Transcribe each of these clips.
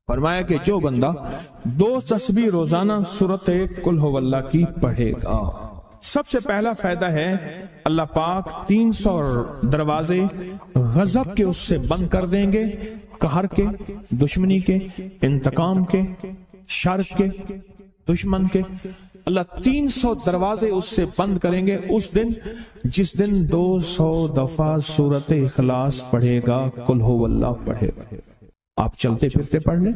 فرمایا کہ جو بندہ 2 تسبیح روزانہ سورت قل ہو اللہ کی پڑھے گا، سب سے پہلا فائدہ ہے اللہ پاک 300 دروازے غضب کے اس سے بند کر دیں گے، قہر کے، دشمنی کے، انتقام کے، شر کے، دشمن کے۔ اللہ 300 دروازے اس سے بند کریں گے اس دن جس دن 200 دفعہ سورت اخلاص پڑھے گا، قل ہو اللہ پڑھے گا۔ آپ چلتے پھرتے پڑھ لیں،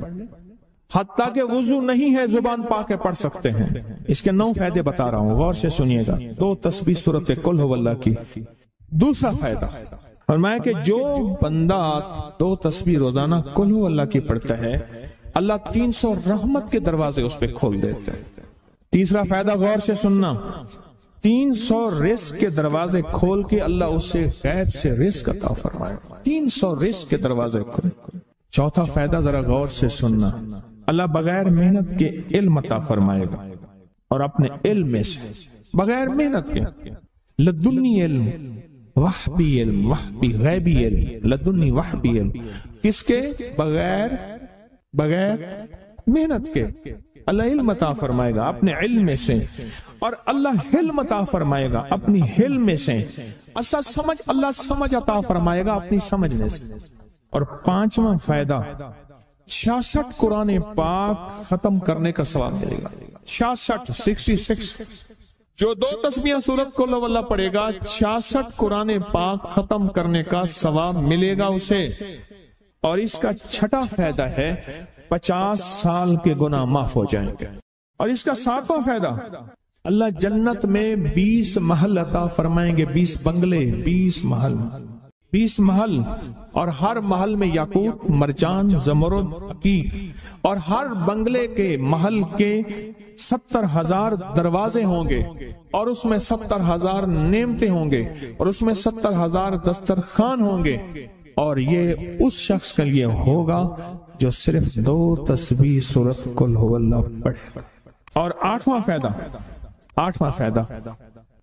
حتیٰ کہ وضو نہیں ہے زبان پا کے پڑھ سکتے ہیں۔ اس کے 9 فائدے بتا رہا ہوں، غور سے سنیے گا۔ 2 تسبیح سورت قل ہو اللہ کی۔ دوسرا فائدہ فرمایا کہ جو بندہ 2 تسبیح روزانہ قل ہو اللہ کی پڑھتا ہے، اللہ 300 رحمت کے دروازے اس پہ کھول دیتے ہیں۔ تیسرا فائدہ غور سے سننا، 300 رزق کے دروازے کھول کے اللہ اس سے غیب سے رزق عطا فرمائے، 300 رزق کے دروازے کھول۔ چوتھا فائدہ ذرا غور سے سننا، اللہ بغیر محنت کے علم عطا فرمائے گا، اور اپنے علم میں سے بغیر محنت کے، لدنی علم، وحبی علم، وحبی غیبی علم، لدنی وحبی علم، کس کے؟ بغیر محنت کے اللہ علم عطا فرمائے گا اپنے علم میں سے، اور اللہ حلم عطا فرمائے گا اپنی حلم میں سے، اللہ سمجھ عطا فرمائے گا اپنی سمجھ میں سے۔ اور 5واں فائدہ 66 قرآن پاک ختم کرنے کا ثواب ملے گا۔ 66 جو 2 تسبیحاں سورت قل ہو اللہ پڑھے گا، 66 قرآن پاک ختم کرنے کا ثواب ملے گا اسے۔ اور اس کا 6واں فائدہ ہے 50 سال کے گناہ معاف ہو جائیں گے۔ اور اس کا 7واں فائدہ، اللہ جنت میں 20 محل عطا فرمائیں گے، 20 بنگلے، 20 محل، اور ہر محل میں یاقوت، مرجان، زمرد، عقیق، اور ہر بنگلے کے محل کے 70,000 دروازے ہوں گے، اور اس میں 70,000 نعمتیں ہوں گے، اور اس میں 70,000 دسترخوان ہوں گے، اور یہ اس شخص کے لیے ہوگا جو صرف 2 تسبیح سورت قل ہو اللہ پڑھے۔ اور 8واں فائدہ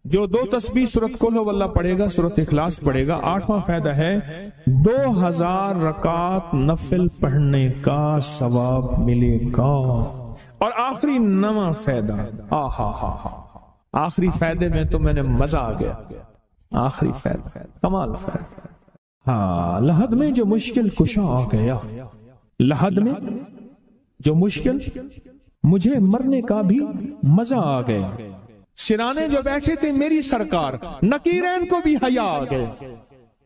جو 2 تسبیح سورت قل ہو اللہ پڑھے گا، سورت اخلاص پڑھے گا، 8واں فائدہ ہے 2000 رکعت نفل پڑھنے کا ثواب ملے گا۔ اور آخری 9واں فائدہ، آخری فائدے میں تو میں نے مزہ آ گیا، آخری فائدہ کمال فائدہ۔ ہاں، لحد میں جو مشکل کشا آ گیا، لحد میں جو مشکل، مجھے مرنے کا بھی مزہ آ گیا، سرانے جو بیٹھے تھے میری سرکار، نکیرین کو بھی حیا آ گئے،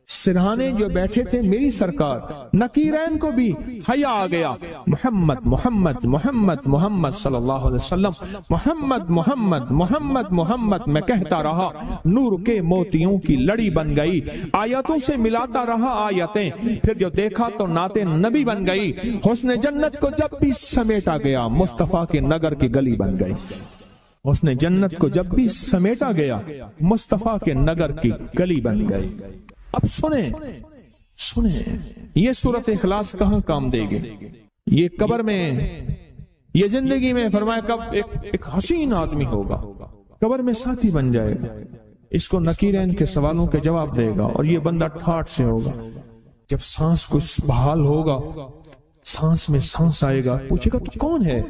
سرہانے جو بیٹھے تھے میری سرکار، نکیرین کو بھی حیا آ گیا، محمد محمد محمد محمد صلی اللہ علیہ وسلم، محمد محمد محمد محمد میں کہتا رہا، نور کے موتیوں کی لڑی بن گئی، آیتوں سے ملاتا رہا آیتیں، پھر جو دیکھا تو نعت نبی بن گئی، حسن جنت کو جب بھی سمیٹا گیا مصطفیٰ کے نگر کی گلی بن گئی، حسن جنت کو جب بھی سمیٹا گیا مصطفیٰ کے نگر کی گلی بن گئی۔ اب سنیں یہ سورت اخلاص کہاں کام دے گی؟ یہ قبر میں، یہ زندگی میں، فرمایا کب ایک حسین آدمی ہوگا، قبر میں ساتھی بن جائے گا، اس کو نکیرین کے سوالوں کے جواب دے گا، اور یہ بندہ ٹھاٹ سے ہوگا، جب سانس کچھ بحال ہوگا، سانس میں سانس آئے گا، پوچھے گا تو کون ہے؟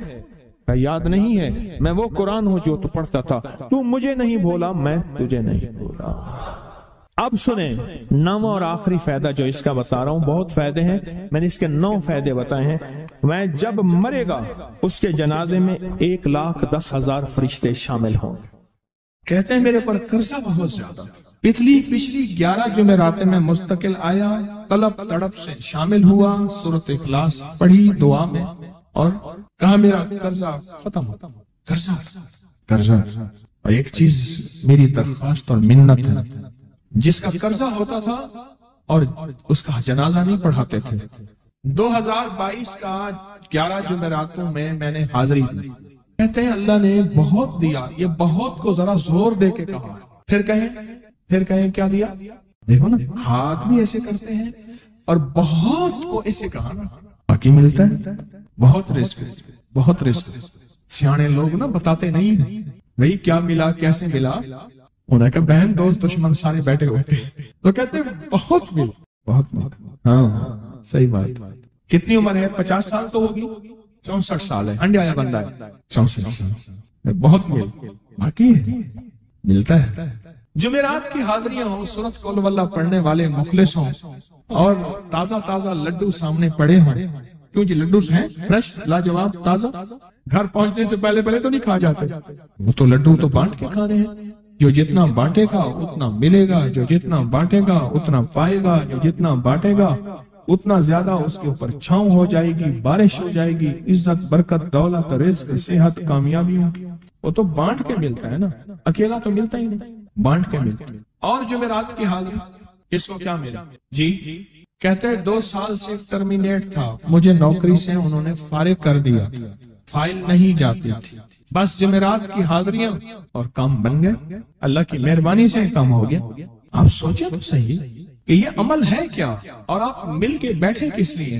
یاد نہیں ہے، میں وہ قرآن ہوں جو تو پڑھتا تھا، تو مجھے نہیں بھولا، میں تجھے نہیں بھولا۔ اب سنیں 9واں اور آخری فائدہ جو اس کا بتا رہا ہوں، بہت فائدے ہیں، میں نے اس کے 9 فائدے بتائے ہیں۔ میں جب مرے گا اس کے جنازے میں 1,10,000 فرشتے شامل ہوں گے۔ کہتے ہیں میرے پر قرضہ بہت زیادہ، پچھلی 11 جمعراتیں میں مستقل آیا، طلب تڑپ سے شامل ہوا، سورت اخلاص پڑھی دعا میں، اور کہا میرا قرضہ ختم ہو، قرضہ۔ اور ایک چیز میری درخواست اور منت ہے، جس کا قرضہ ہوتا تھا اور اس کا جنازہ نہیں پڑھاتے تھے، 2022 کا 11 جمعراتوں میں نے حاضری دی، کہتے ہیں اللہ نے بہت دیا، یہ بہت کو ذرا زور دے کے کہا، پھر کہیں کیا دیا؟ دیکھو نا، ہاتھ بھی ایسے کرتے ہیں اور بہت کو ایسے کہا، باقی ملتا ہے، بہت رزق۔ سیانے لوگ نا بتاتے نہیں ہیں بھئی کیا ملا، کیسے ملا، انہیں کہا بہن دوست دشمن سارے بیٹھے ہوتے ہیں تو کہتے ہیں بہت ملا، ہاں صحیح بات، کتنی عمر ہے؟ 50 سال تو ہوگی، 64 سال ہے، انڈیا آیا بندہ ہے 64 سال، بہت باقی ہے، ملتا ہے۔ جمعرات کی حاضریاں ہوں، سورت قل واللہ پڑھنے والے مخلص ہوں، اور تازہ تازہ لڈو سامنے پڑے ہوں، کیوں جی لڈو ہیں فریش لاجواب تازہ، گھر پہنچنے سے پہلے تو نہیں کھا جاتے، وہ تو لڈو تو بانٹ کے کھانے ہیں، جو جتنا بانٹے گا اتنا ملے گا، جو جتنا بانٹے گا اتنا پائے گا، جو جتنا بانٹے گا اتنا زیادہ اس کے اوپر چھاؤں ہو جائے گی، بارش ہو جائے گی، عزت برکت دولت رزق صحت کامیابی ہوگی، وہ تو بانٹ کے ملتا ہے نا، اکیلا تو ملتا ہی نہیں، بانٹ کے ملتا ہے۔ اور جمعرات کی حاضری اس کو کیا ملا جی؟ کہتے ہیں 2 سال سے ٹرمینیٹ تھا، مجھے نوکری سے انہوں نے فارغ کر دیا، فائل نہیں جاتی تھی، بس جمعرات کی حاضریاں اور کام بن گئے، اللہ کی مہربانی سے کام ہو گیا۔ آپ سوچیں تو صحیح کہ یہ عمل ہے کیا، اور آپ مل کے بیٹھے کس لیے،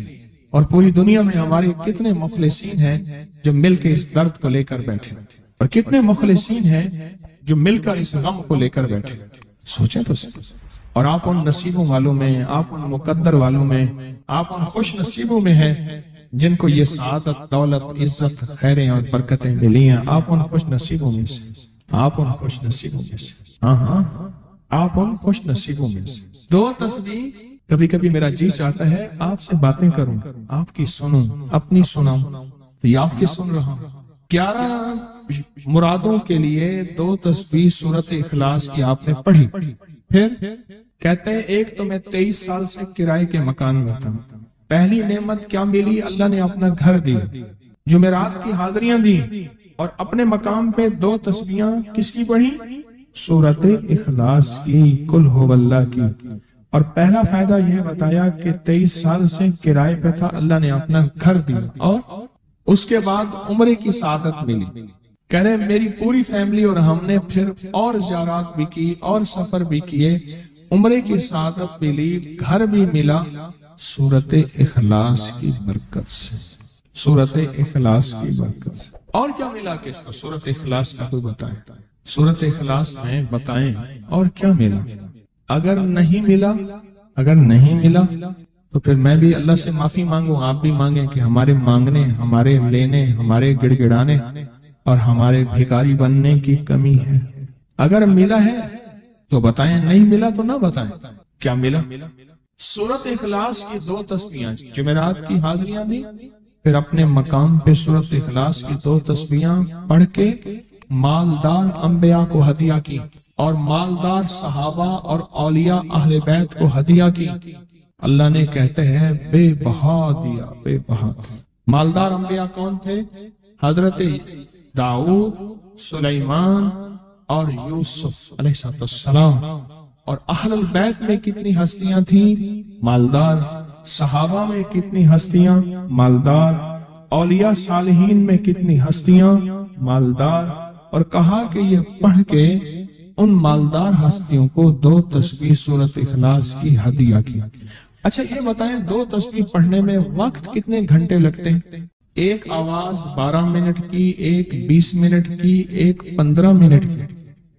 اور پوری دنیا میں ہمارے کتنے مخلصین ہیں جو مل کے اس درد کو لے کر بیٹھے، اور کتنے مخلصین ہیں جو مل کر اس غم کو لے کر بیٹھے، سوچیں تو صحیح۔ اور آپ ان نصیبوں والوں میں، آپ ان مقدر والوں میں، آپ ان خوش نصیبوں میں ہیں جن کو یہ سعادت دولت عزت خیریں اور برکتیں ملی ہیں، آپ ان خوش نصیبوں میں سے، آپ ان خوش نصیبوں میں سے، ہاں آپ ان خوش نصیبوں میں سے۔ 2 تسبیح کبھی کبھی میرا جی چاہتا ہے آپ سے باتیں کروں، آپ کی سنوں، اپنی سناؤں، تو یہ آپ کی سن رہا ہوں۔ 11 مرادوں کے لیے 2 تسبیح سورت اخلاص کی آپ نے پڑھی، پھر کہتے ہیں ایک تو میں 23 سال سے کرائے کے مکان میں تھا، پہلی نعمت کیا ملی؟ اللہ نے اپنا گھر دیا، جمعرات کی حاضریاں دی، اور اپنے مقام پہ 2 تسبیحاں کس کی پڑھی؟ سورت اخلاص کی، قل هو اللہ کی۔ اور پہلا فائدہ یہ بتایا کہ 23 سال سے کرائے پہ تھا، اللہ نے اپنا گھر دیا، اور اس کے بعد عمرے کی سعادت ملی۔ کہہ رہے میری پوری فیملی اور ہم نے پھر اور زیارات بھی کی اور سفر بھی کیے، عمرے کی سعادت ملی، گھر بھی ملا، سورت اخلاص کی برکت سے، سورت اخلاص کی برکت سے۔ اور کیا ملا کس کو؟ سورت اخلاص کا کوئی بتائیں، سورت اخلاص میں بتائیں اور کیا ملا؟ اگر نہیں ملا تو پھر میں بھی اللہ سے معافی مانگوں، آپ بھی مانگیں کہ ہمارے مانگنے، ہمارے لینے، ہمارے گڑ گڑانے اور ہمارے بھیکاری بننے کی کمی ہے۔ اگر ملا ہے تو بتائیں، نہیں ملا تو نہ بتائیں کیا ملا۔ سورت اخلاص کی 2 تسبیحاں، جمعرات کی حاضریاں دی، پھر اپنے مقام پہ سورت اخلاص کی 2 تسبیحاں پڑھ کے مالدار انبیاء کو ہدیہ کی، اور مالدار صحابہ اور اولیاء اہل بیت کو ہدیہ کی۔ اللہ نے کہتے ہیں بے بہا دیا، بے بہا۔ مالدار انبیاء کون تھے؟ حضرت داؤد، سلیمان اور یوسف علیہ السلام۔ اور اہل البیت میں کتنی ہستیاں تھیں؟ مالدار۔ صحابہ میں کتنی ہستیاں؟ مالدار۔ اولیاء صالحین میں کتنی ہستیاں؟ مالدار۔ اور کہا کہ یہ پڑھ کے ان مالدار ہستیوں کو 2 تسبیح سورت اخلاص کی ہدیہ کی۔ اچھا یہ بتائیں 2 تسبیح پڑھنے میں وقت کتنے گھنٹے لگتے ہیں؟ ایک آواز 12 منٹ کی، ایک 20 منٹ کی، ایک 15 منٹ کی۔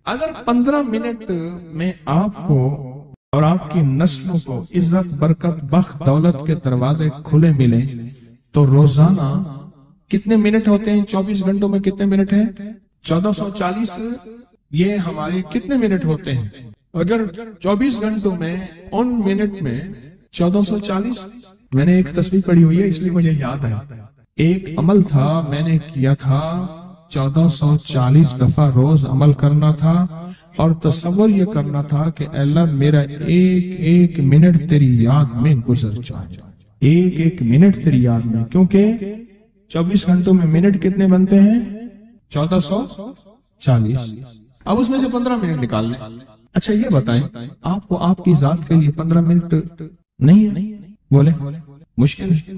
اگر 15 منٹ میں آپ کو اور آپ کی نسلوں کو عزت برکت بخت دولت کے دروازے کھلے ملیں تو روزانہ کتنے منٹ ہوتے ہیں؟ 24 گھنٹوں میں کتنے منٹ ہیں؟ 1440۔ یہ ہمارے کتنے منٹ ہوتے ہیں؟ اگر 24 گھنٹوں میں ان منٹ میں 1440۔ میں نے ایک تسبیح پڑھی ہوئی ہے اس لیے مجھے یاد ہے، ایک عمل تھا میں نے کیا تھا، 1440 دفعہ روز عمل کرنا تھا، اور تصور یہ کرنا تھا کہ اللہ میرا ایک ایک منٹ تیری یاد میں گزر جائے، ایک ایک منٹ تیری یاد میں، کیونکہ 24 گھنٹوں میں منٹ کتنے بنتے ہیں؟ 1440۔ اب اس میں سے 15 منٹ نکال لیں۔ اچھا یہ بتائیں آپ کو آپ کی ذات کے لیے 15 منٹ نہیں ہے؟ بولے مشکل ہے۔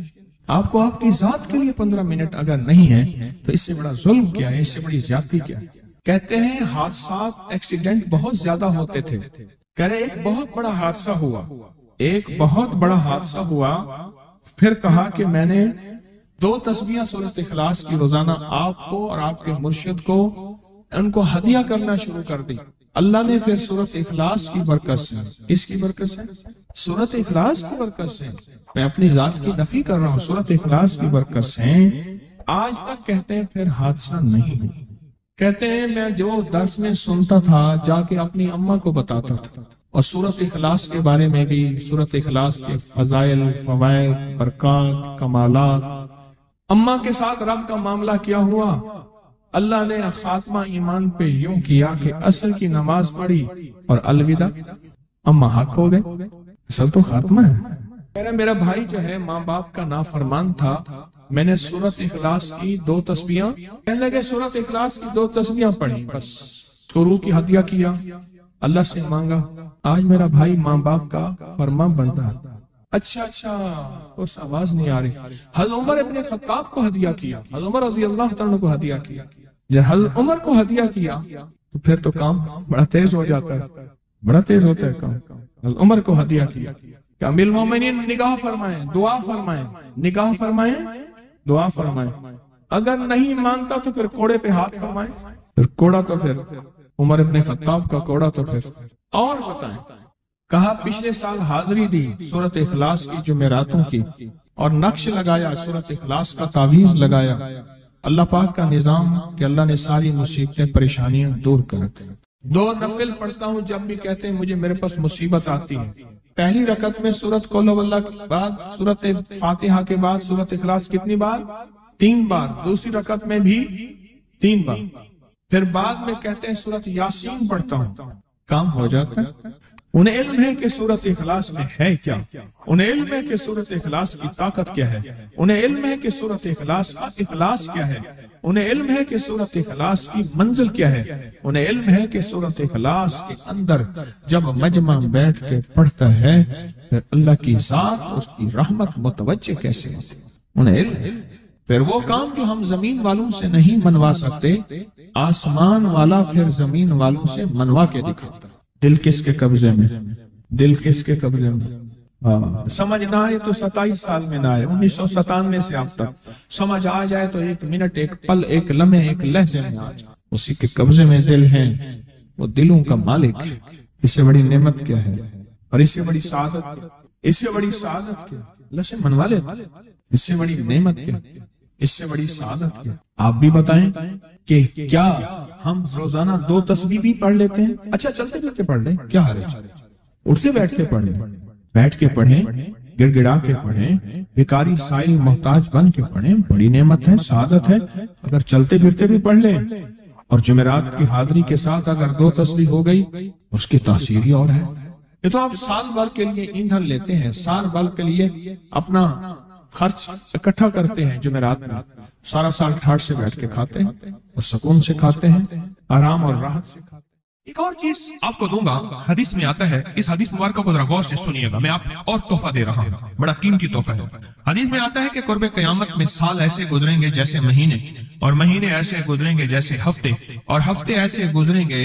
آپ کو آپ کی ذات کے لیے 15 منٹ اگر نہیں ہے تو اس سے بڑا ظلم کیا ہے، اس سے بڑی زیادتی کیا ہے؟ کہتے ہیں حادثات ایکسیڈنٹ بہت زیادہ ہوتے تھے، کہہ رہے ایک بہت بڑا حادثہ ہوا، ایک بہت بڑا حادثہ ہوا، پھر کہا کہ میں نے 2 تسبیحاں سورت اخلاص کی روزانہ آپ کو اور آپ کے مرشد کو ان کو ہدیہ کرنا شروع کر دی۔ اللہ نے پھر سورۃ اخلاص کی برکت سے، کس کی برکت سے؟ سورۃ اخلاص کی برکت سے، میں اپنی ذات کی نفی کر رہا ہوں، سورۃ اخلاص کی برکت سے آج تک کہتے ہیں پھر حادثہ نہیں ہوا۔ کہتے ہیں میں جو درس میں سنتا تھا جا کے اپنی اماں کو بتاتا تھا، اور سورۃ اخلاص کے بارے میں بھی، سورۃ اخلاص کے فضائل، فوائد، برکات، کمالات، اماں کے ساتھ رب کا معاملہ کیا ہوا۔ اللہ نے خاتمہ ایمان پہ یوں کیا کہ عصر کی نماز پڑھی اور الوداع، اماں حق ہو گئے، اصل تو خاتمہ ہے۔ میرا بھائی جو ہے ماں باپ کا نافرمان تھا، میں نے سورۃ اخلاص کی 2 تسبیحاں، کہنے لگے سورۃ اخلاص کی 2 تسبیحاں پڑھی، بس شروع کی ہدیہ کیا، اللہ سے مانگا، آج میرا بھائی ماں باپ کا فرما بردار۔ اچھا اس آواز نہیں آ رہی۔ حضرت عمر ابن خطاب کو ہدیہ کیا، حضرت عمر رضی اللہ تعالیٰ کو ہدیہ کیا، جب حضرت عمر کو ہدیہ کیا تو پھر تو کام بڑا تیز ہو جاتا ہے، بڑا تیز ہوتا ہے کام۔ حضرت عمر کو ہدیہ کیا کہ امیر المومنین نگاہ فرمائیں، دعا فرمائیں، نگاہ فرمائیں، دعا فرمائیں، اگر نہیں مانتا تو پھر کوڑے پہ ہاتھ فرمائیں، پھر کوڑا تو پھر عمر ابن خطاب کا کوڑا تو پھر اور بتائیں۔ کہا پچھلے سال حاضری دی سورۃ اخلاص کی جمعراتوں کی، اور نقش لگایا سورۃ اخلاص کا تعویذ لگایا، اللہ پاک کا نظام کہ اللہ نے ساری مصیبتیں پریشانیاں دور کر دی۔ 2 نفل پڑھتا ہوں جب بھی کہتے ہیں مجھے میرے پاس مصیبت آتی ہے، پہلی رکعت میں سورۃ قل ہو اللہ کے بعد، سورۃ فاتحہ کے بعد سورۃ اخلاص کتنی بار؟ 3 بار، دوسری رکعت میں بھی 3 بار، پھر بعد میں کہتے ہیں سورۃ یاسین پڑھتا ہوں، کام ہو جاتا ہے۔ انہیں علم ہے کہ سورۃ اخلاص میں ہے کیا، انہیں علم ہے کہ سورۃ اخلاص کی طاقت کیا ہے، انہیں علم ہے کہ سورۃ اخلاص کا اخلاص کیا ہے، انہیں علم ہے کہ سورۃ اخلاص کی منزل کیا ہے، انہیں علم ہے کہ سورۃ اخلاص کے اندر جب مجمع بیٹھ کے پڑھتا ہے پھر اللہ کی ذات اس کی رحمت متوجہ کیسے ہوتی، انہیں علم ہے۔ پھر وہ کام جو ہم زمین والوں سے نہیں منوا سکتے، آسمان والا پھر زمین والوں سے منوا کے دکھاتا۔ دل کس کے قبضے میں؟ دل کس کے قبضے میں؟ سمجھ نہ آئے تو 27 سال میں نہ آئے، 1997 سے اب تک سمجھ آ جائے تو 1 منٹ، 1 پل، 1 لمحے، 1 لہجے میں آ جائے، اسی کے قبضے میں دل ہیں، وہ دلوں کا مالک ہے۔ اس سے بڑی نعمت کیا ہے، اور اس سے بڑی سعادت، اس سے بڑی سعادت کیا؟ اللہ سے منوا لے، اس سے بڑی نعمت کیا، اس سے بڑی سعادت کیا؟ آپ بھی بتائیں کہ کیا ہم روزانہ 2 تسبیح بھی پڑھ لیتے ہیں؟ اچھا چلتے چلتے پڑھ لیں، کیا حرج؟ اٹھتے بیٹھتے پڑھ لیں، بیٹھ کے پڑھیں، گڑ گڑا کے پڑھیں، بھکاری سائل محتاج بن کے پڑھیں، بڑی نعمت ہے، سعادت ہے۔ اگر چلتے پھرتے بھی پڑھ لیں، اور جمعرات کی حاضری کے ساتھ اگر 2 تسبیح ہو گئی، اس کی تاثیر ہی اور ہے۔ یہ تو آپ سال بھر کے لیے ایندھن لیتے ہیں، سال بھر کے لیے اپنا خرچ اکٹھا کرتے ہیں، جمعرات میں سارا سال ٹھاٹ سے بیٹھ کے کھاتے ہیں، اور سکون سے کھاتے ہیں، آرام اور راحت سے کھاتے ہیں۔ ایک اور چیز آپ کو دوں گا، حدیث میں آتا ہے، اس حدیث مبارکہ کو ذرا غور سے سنیے گا، میں آپ اور تحفہ دے رہا ہوں، بڑا قیمتی تحفہ ہے۔ حدیث میں آتا ہے کہ قرب قیامت میں سال ایسے گزریں گے جیسے مہینے، اور مہینے ایسے گزریں گے جیسے ہفتے، اور ہفتے ایسے گزریں گے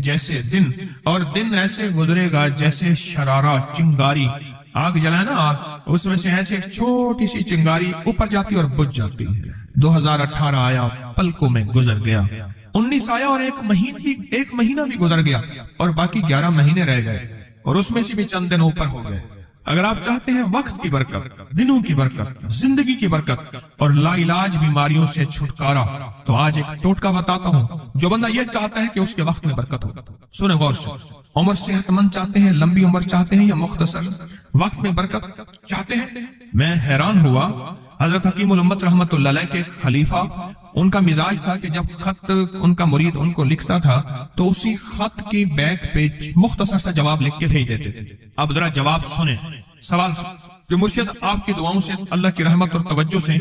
جیسے دن، اور دن ایسے گزرے گا جیسے شرارہ، چنگاری، آگ جلائے نا آگ، اس میں سے ایسے ایک چھوٹی سی چنگاری اوپر جاتی اور بجھ جاتی ہے۔ 2018 آیا، پلکوں میں گزر گیا، 19 آیا اور ایک مہینہ بھی گزر گیا، اور باقی 11 مہینے رہ گئے، اور اس میں سے بھی چند دن اوپر ہو گئے۔ اگر آپ چاہتے ہیں وقت کی برکت، دنوں کی برکت، زندگی کی برکت اور لا علاج بیماریوں سے چھٹکارا، تو آج ایک ٹوٹکا بتاتا ہوں۔ جو بندہ یہ چاہتا ہے کہ اس کے وقت میں برکت ہو، سنیں غور سے، عمر صحت مند چاہتے ہیں، لمبی عمر چاہتے ہیں، یا مختصر وقت میں برکت چاہتے ہیں؟ میں حیران ہوا، حضرت حکیم الامت رحمت اللہ علیہ کے خلیفہ، ان کا مزاج تھا کہ جب خط ان کا مرید ان کو لکھتا تھا تو اسی خط کی بیک پہ مختصر سا جواب لکھ کے بھیج دیتے تھے۔ اب ذرا جواب سنیں، سوال جو مرشد آپ کی دعاؤں سے، اللہ کی رحمت اور توجہ سے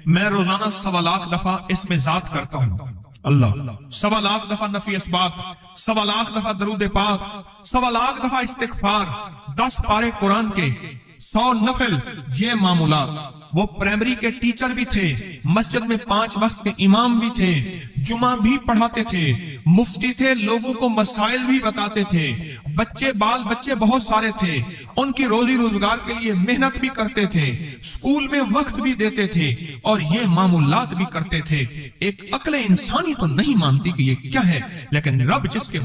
میں روزانہ 1.25 لاکھ دفعہ اس میں ذات کرتا ہوں، اللہ 1.25 لاکھ دفعہ نفی اسبات، 1.25 لاکھ دفعہ درود پاک، 1.25 لاکھ دفعہ استغفار، 10 پارے قرآن کے، 100 نفل، یہ معمولات۔ وہ پرائمری کے ٹیچر بھی تھے، مسجد میں 5 وقت کے امام بھی تھے، جمعہ بھی پڑھاتے تھے، مفتی تھے، لوگوں کو مسائل بھی بتاتے تھے، بال بچے بہت سارے تھے، ان کی روزی روزگار کے لیے محنت بھی کرتے تھے، اسکول میں وقت بھی دیتے تھے، اور یہ معمولات بھی کرتے تھے۔ ایک عقل انسانی تو نہیں مانتی کہ یہ کیا ہے، لیکن رب جس کے